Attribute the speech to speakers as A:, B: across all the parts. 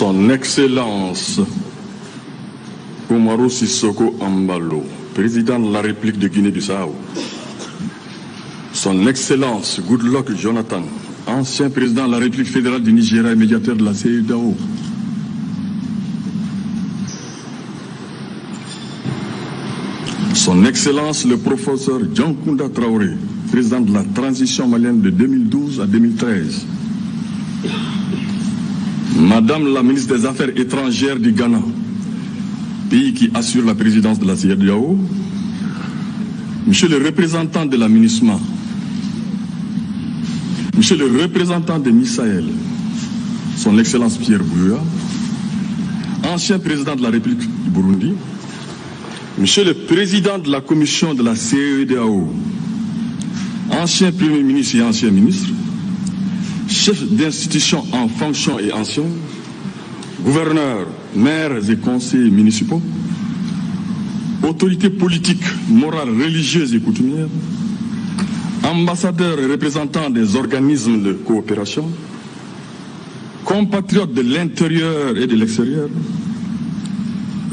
A: Son Excellence Umaru Sissoko Embalo, président de la République de Guinée-Bissau. Son Excellence Goodluck Jonathan, ancien président de la République fédérale du Nigeria et médiateur de la CEDEAO. Son Excellence le professeur Djankounda Traoré, président de la transition malienne de 2012 à 2013. Madame la ministre des Affaires étrangères du Ghana, pays qui assure la présidence de la CEDEAO. Monsieur le représentant de la MINUSMA, Monsieur le représentant de Misaël, Son Excellence Pierre Buyoya, ancien président de la République du Burundi, Monsieur le président de la commission de la CEDEAO, ancien premier ministre et ancien ministre, chef d'institution en fonction et ancien, gouverneurs, maires et conseillers municipaux, autorités politiques, morales, religieuses et coutumières, ambassadeurs et représentants des organismes de coopération, compatriotes de l'intérieur et de l'extérieur,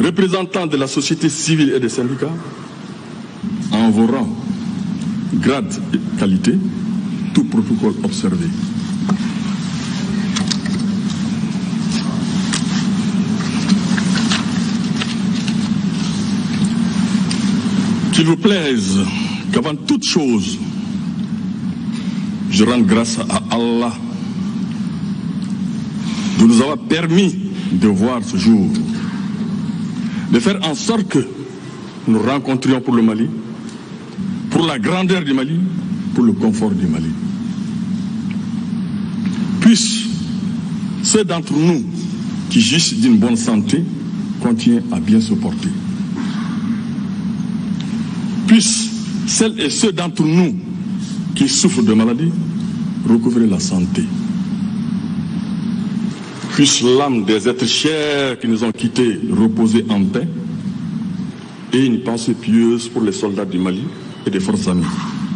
A: représentants de la société civile et des syndicats, en vos rangs, grades et qualités, tout protocole observé. Qu'il vous plaise qu'avant toute chose, je rende grâce à Allah de nous avoir permis de voir ce jour, de faire en sorte que nous rencontrions pour le Mali, pour la grandeur du Mali, pour le confort du Mali. Puissent ceux d'entre nous qui jouissent d'une bonne santé continuer à bien se porter. Puissent celles et ceux d'entre nous qui souffrent de maladies recouvrer la santé. Puisse l'âme des êtres chers qui nous ont quittés reposer en paix, et une pensée pieuse pour les soldats du Mali et des forces amies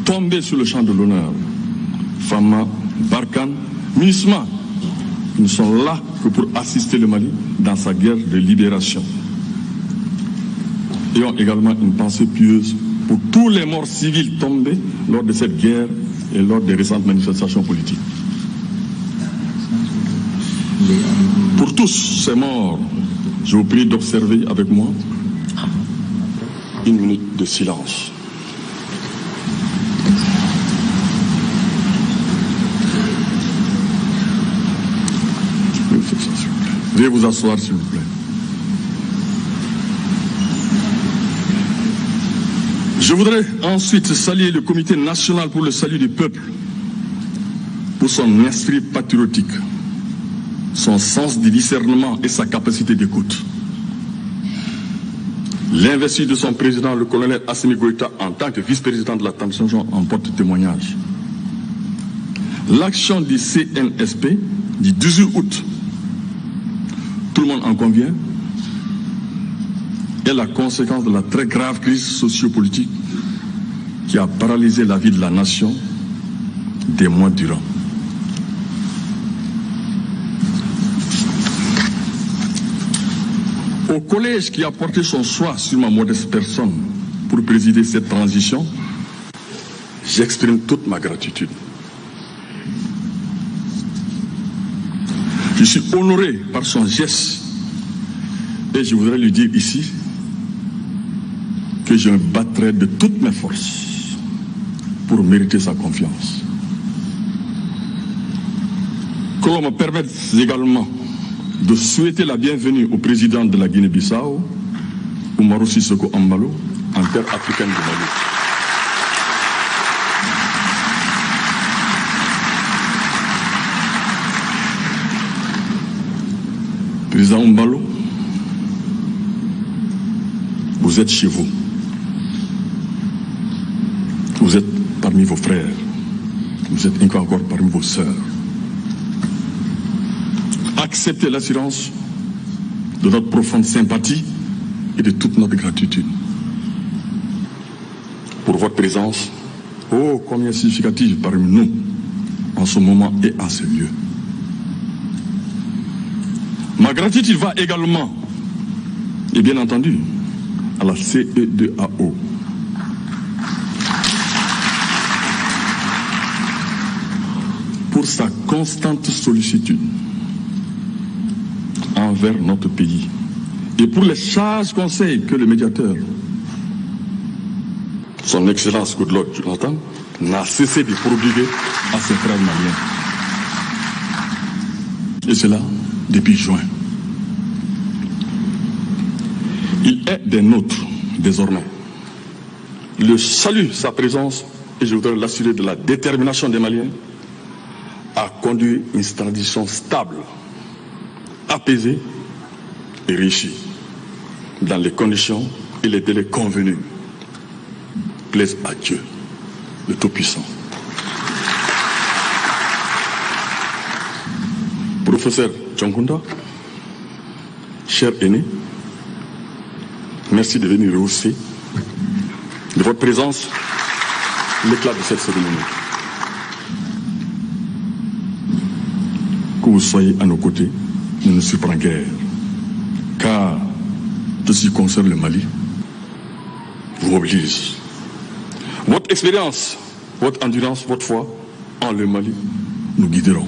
A: tombés sur le champ de l'honneur. Fama, Barkhane, MINUSMA, qui ne sont là que pour assister le Mali dans sa guerre de libération. Et ont également une pensée pieuse pour tous les morts civils tombés lors de cette guerre et lors des récentes manifestations politiques. Pour tous ces morts, je vous prie d'observer avec moi une minute de silence. Veuillez vous asseoir, s'il vous plaît. Je voudrais ensuite saluer le Comité national pour le salut du peuple pour son esprit patriotique, son sens du discernement et sa capacité d'écoute. L'investiture de son président, le colonel Assimi Goïta, en tant que vice-président de la transition en porte témoignage. L'action du CNSP du 18 août, tout le monde en convient, est la conséquence de la très grave crise sociopolitique qui a paralysé la vie de la nation des mois durant. Au collège qui a porté son choix sur ma modeste personne pour présider cette transition, j'exprime toute ma gratitude. Je suis honoré par son geste et je voudrais lui dire ici que je me battrai de toutes mes forces pour mériter sa confiance. Que l'on me permette également de souhaiter la bienvenue au président de la Guinée-Bissau, Umaru Sissoko Embalo, en terre africaine du Mali. Président Embalo, vous êtes chez vous. Vous êtes parmi vos frères. Vous êtes encore parmi vos sœurs. Acceptez l'assurance de notre profonde sympathie et de toute notre gratitude pour votre présence, oh combien significative parmi nous en ce moment et en ce lieu. Ma Ma gratitude va également, et bien entendu, à la CE2AO. Pour sa constante sollicitude envers notre pays et pour les sages conseils que le médiateur, son Excellence Goodluck Jonathan, n'a cessé de prodiguer à ses frères maliens. Et cela depuis juin. Il est des nôtres désormais. Je salue sa présence et je voudrais l'assurer de la détermination des Maliens à conduire une transition stable, apaisée et réussie dans les conditions et les délais convenus. Plaise à Dieu, le Tout-Puissant. Professeur Djonkunda, cher aîné, merci de venir rehausser de votre présence l'éclat de cette cérémonie. Que vous soyez à nos côtés ne nous surprend guère, car tout ce qui concerne le Mali vous oblige. Votre expérience, votre endurance, votre foi en le Mali nous guideront.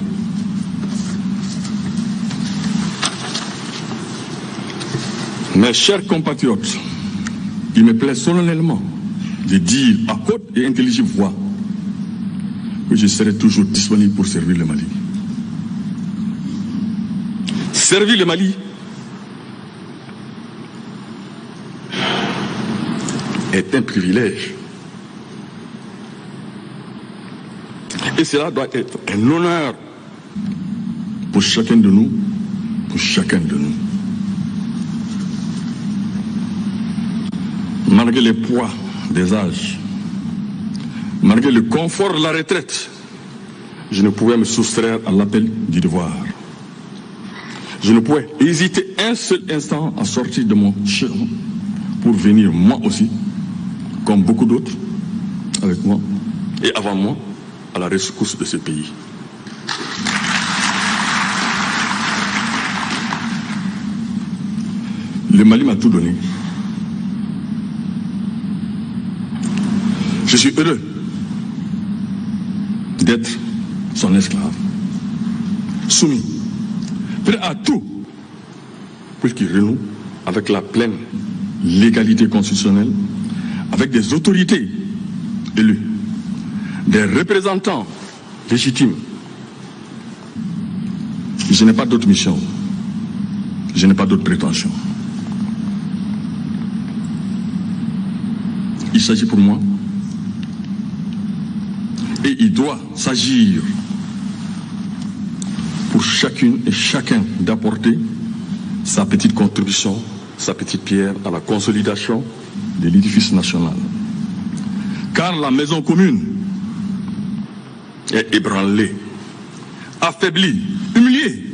A: Mes chers compatriotes, il me plaît solennellement de dire à haute et intelligible voix que je serai toujours disponible pour servir le Mali. Servir le Mali est un privilège. Et cela doit être un honneur pour chacun de nous, pour chacun de nous. Malgré les poids des âges, malgré le confort de la retraite, je ne pouvais me soustraire à l'appel du devoir. Je ne pouvais hésiter un seul instant à sortir de mon chemin pour venir moi aussi, comme beaucoup d'autres, avec moi et avant moi, à la rescousse de ce pays. Le Mali m'a tout donné. Je suis heureux d'être son esclave, soumis, prêt à tout pour qu'il renoue avec la pleine légalité constitutionnelle, avec des autorités élues, des représentants légitimes. Je n'ai pas d'autre mission, je n'ai pas d'autre prétention. Il s'agit pour moi, et il doit s'agir pour chacune et chacun d'apporter sa petite contribution, sa petite pierre à la consolidation de l'édifice national. Car la maison commune est ébranlée, affaiblie, humiliée.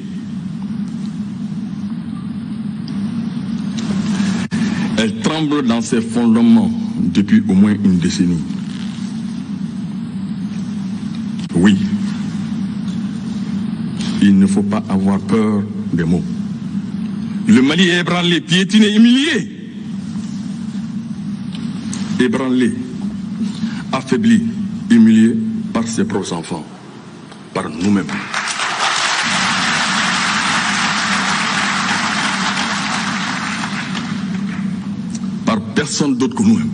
A: Elle tremble dans ses fondements depuis au moins une décennie. Oui, il ne faut pas avoir peur des mots. Le Mali est ébranlé, piétiné, humilié. Ébranlé, affaibli, humilié par ses propres enfants, par nous-mêmes. Par personne d'autre que nous-mêmes.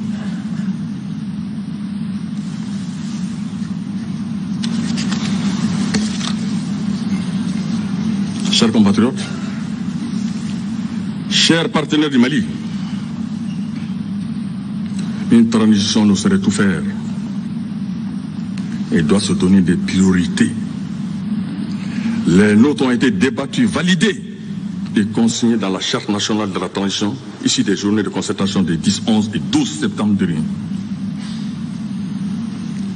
A: Chers compatriotes, chers partenaires du Mali, une transition ne saurait tout faire. Elle doit se donner des priorités. Les nôtres ont été débattus, validés et consignés dans la Charte nationale de la transition, issue des journées de concertation des 10, 11 et 12 septembre dernier.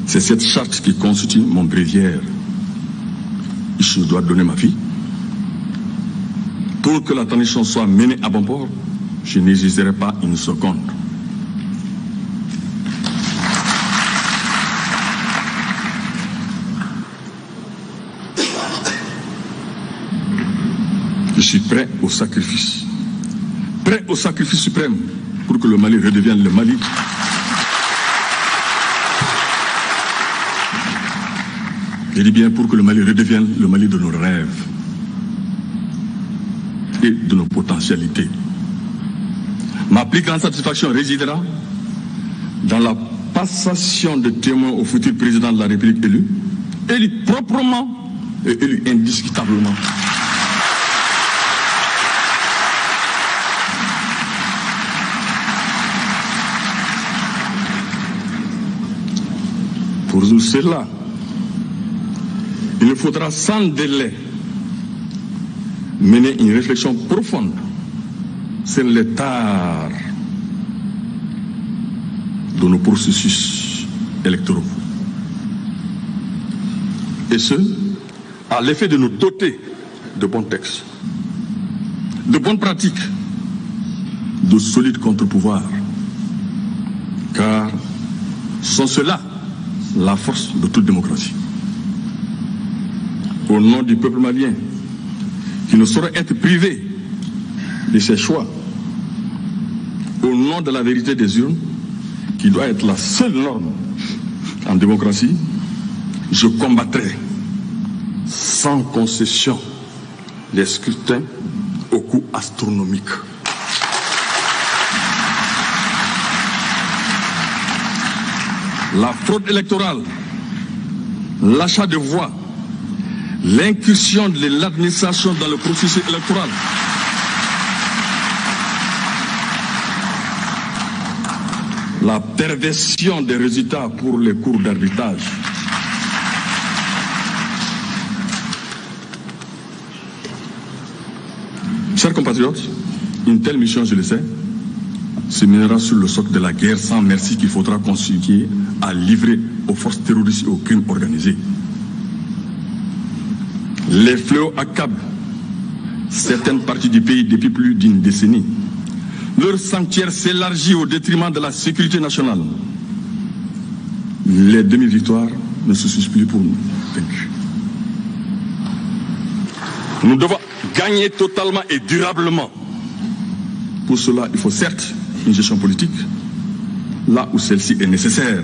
A: C'est cette charte qui constitue mon bréviaire. Je dois donner ma vie. Pour que la transition soit menée à bon port, je n'hésiterai pas une seconde. suis prêt au sacrifice suprême pour que le Mali redevienne le Mali. Je dis bien pour que le Mali redevienne le Mali de nos rêves et de nos potentialités. Ma plus grande satisfaction résidera dans la passation de témoins au futur président de la République élu proprement et élu indiscutablement. Pour cela, il nous faudra sans délai mener une réflexion profonde sur l'état de nos processus électoraux. Et ce, à l'effet de nous doter de bons textes, de bonnes pratiques, de solides contre-pouvoirs. Car sont ceux-là la force de toute démocratie. Au nom du peuple malien, qui ne saurait être privé de ses choix, au nom de la vérité des urnes, qui doit être la seule norme en démocratie, je combattrai sans concession les scrutins au coût astronomique. La fraude électorale, l'achat de voix, l'incursion de l'administration dans le processus électoral, la perversion des résultats pour les cours d'arbitrage. Chers compatriotes, une telle mission, je le sais, se mènera sur le socle de la guerre sans merci qu'il faudra constituer à livrer aux forces terroristes et aux crimes organisés. Les fléaux accablent certaines parties du pays depuis plus d'une décennie. Leur sanctuaire s'élargit au détriment de la sécurité nationale. Les demi-victoires ne se suffisent plus pour nous vaincus. Nous devons gagner totalement et durablement. Pour cela, il faut certes une gestion politique, là où celle-ci est nécessaire.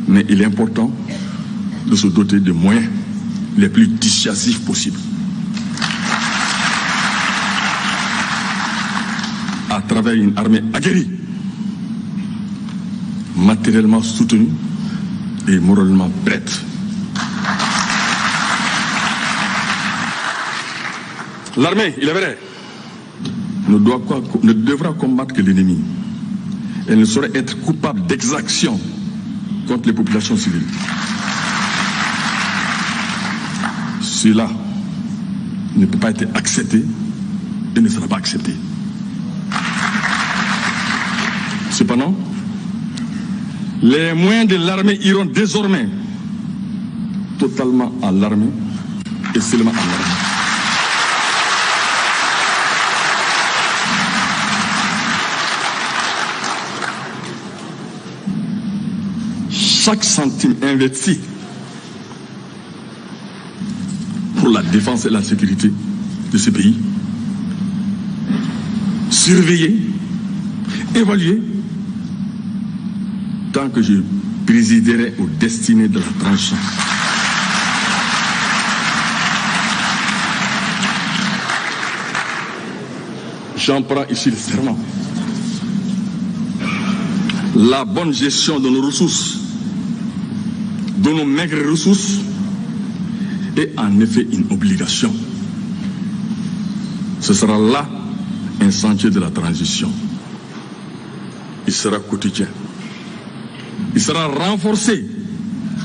A: Mais il est important de se doter de moyens les plus dissuasifs possibles. À travers une armée aguerrie, matériellement soutenue et moralement prête. L'armée, il est vrai, ne devra combattre que l'ennemi. Elle ne saurait être coupable d'exactions contre les populations civiles. Cela ne peut pas être accepté et ne sera pas accepté. Cependant, les moyens de l'armée iront désormais totalement à l'armée et seulement à l'armée. Chaque centime investi pour la défense et la sécurité de ce pays, surveillé, évalué, tant que je présiderai aux destinées de la transition. J'en prends ici le serment. La bonne gestion de nos ressources, de nos maigres ressources, est en effet une obligation. Ce sera là un sentier de la transition. Il sera quotidien. Il sera renforcé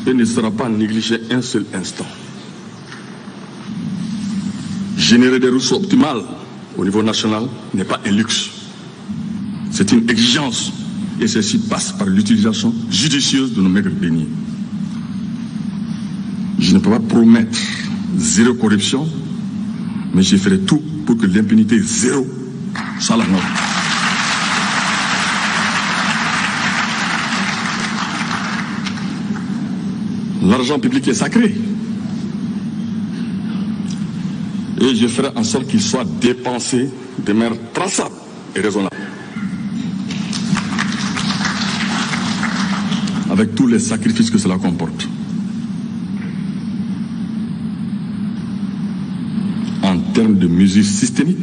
A: et ne sera pas négligé un seul instant. Générer des ressources optimales au niveau national n'est pas un luxe. C'est une exigence et ceci passe par l'utilisation judicieuse de nos maigres deniers. Je ne peux pas promettre zéro corruption, mais je ferai tout pour que l'impunité zéro soit la norme. L'argent public est sacré. Et je ferai en sorte qu'il soit dépensé de manière traçable et raisonnable. Avec tous les sacrifices que cela comporte. En termes de mesures systémiques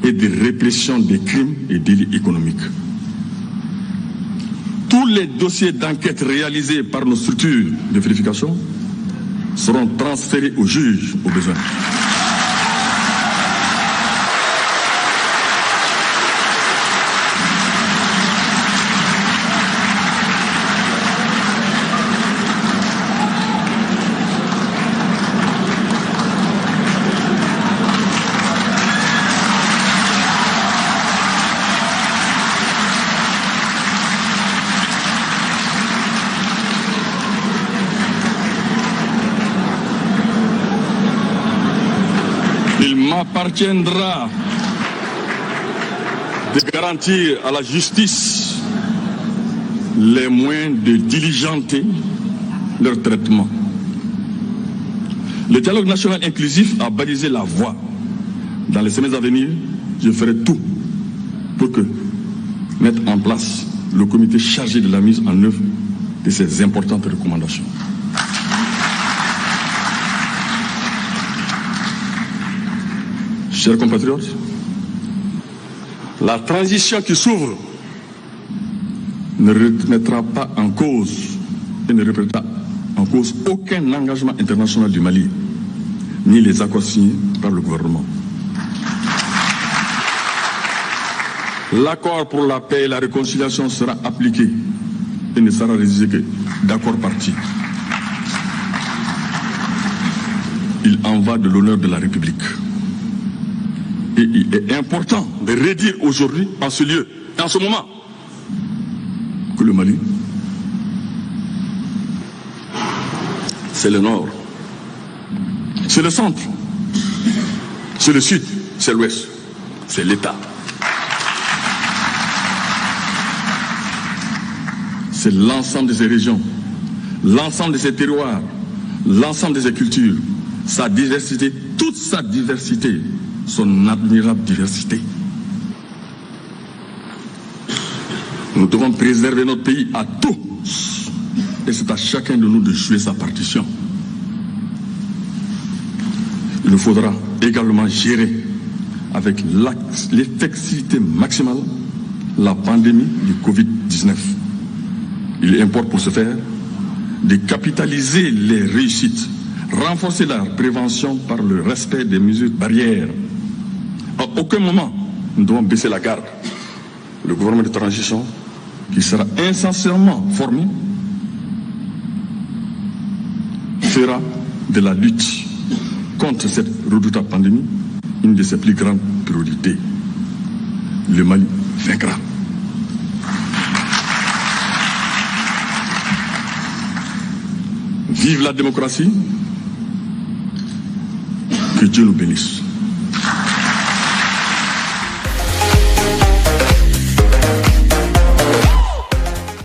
A: et de répression des crimes et délits économiques. Tous les dossiers d'enquête réalisés par nos structures de vérification seront transférés aux juges au besoin. Il m'appartiendra de garantir à la justice les moyens de diligenter leur traitement. Le dialogue national inclusif a balisé la voie. Dans les semaines à venir, je ferai tout pour mettre en place le comité chargé de la mise en œuvre de ces importantes recommandations. Chers compatriotes, la transition qui s'ouvre ne remettra pas en cause et ne remettra en cause aucun engagement international du Mali, ni les accords signés par le gouvernement. L'accord pour la paix et la réconciliation sera appliqué et ne sera réalisé que d'accords partis. Il en va de l'honneur de la République. Et il est important de redire aujourd'hui, en ce lieu, en ce moment, que le Mali, c'est le nord, c'est le centre, c'est le sud, c'est l'ouest, c'est l'État. C'est l'ensemble de ces régions, l'ensemble de ces terroirs, l'ensemble de ces cultures, sa diversité, toute sa diversité, son admirable diversité. Nous devons préserver notre pays à tous, et c'est à chacun de nous de jouer sa partition. Il nous faudra également gérer avec l'effectivité maximale la pandémie du Covid-19. Il importe pour ce faire de capitaliser les réussites, renforcer la prévention par le respect des mesures barrières. À aucun moment, nous devons baisser la garde. Le gouvernement de transition, qui sera incessamment formé, fera de la lutte contre cette redoutable pandémie une de ses plus grandes priorités. Le Mali vaincra. Vive la démocratie, que Dieu nous bénisse.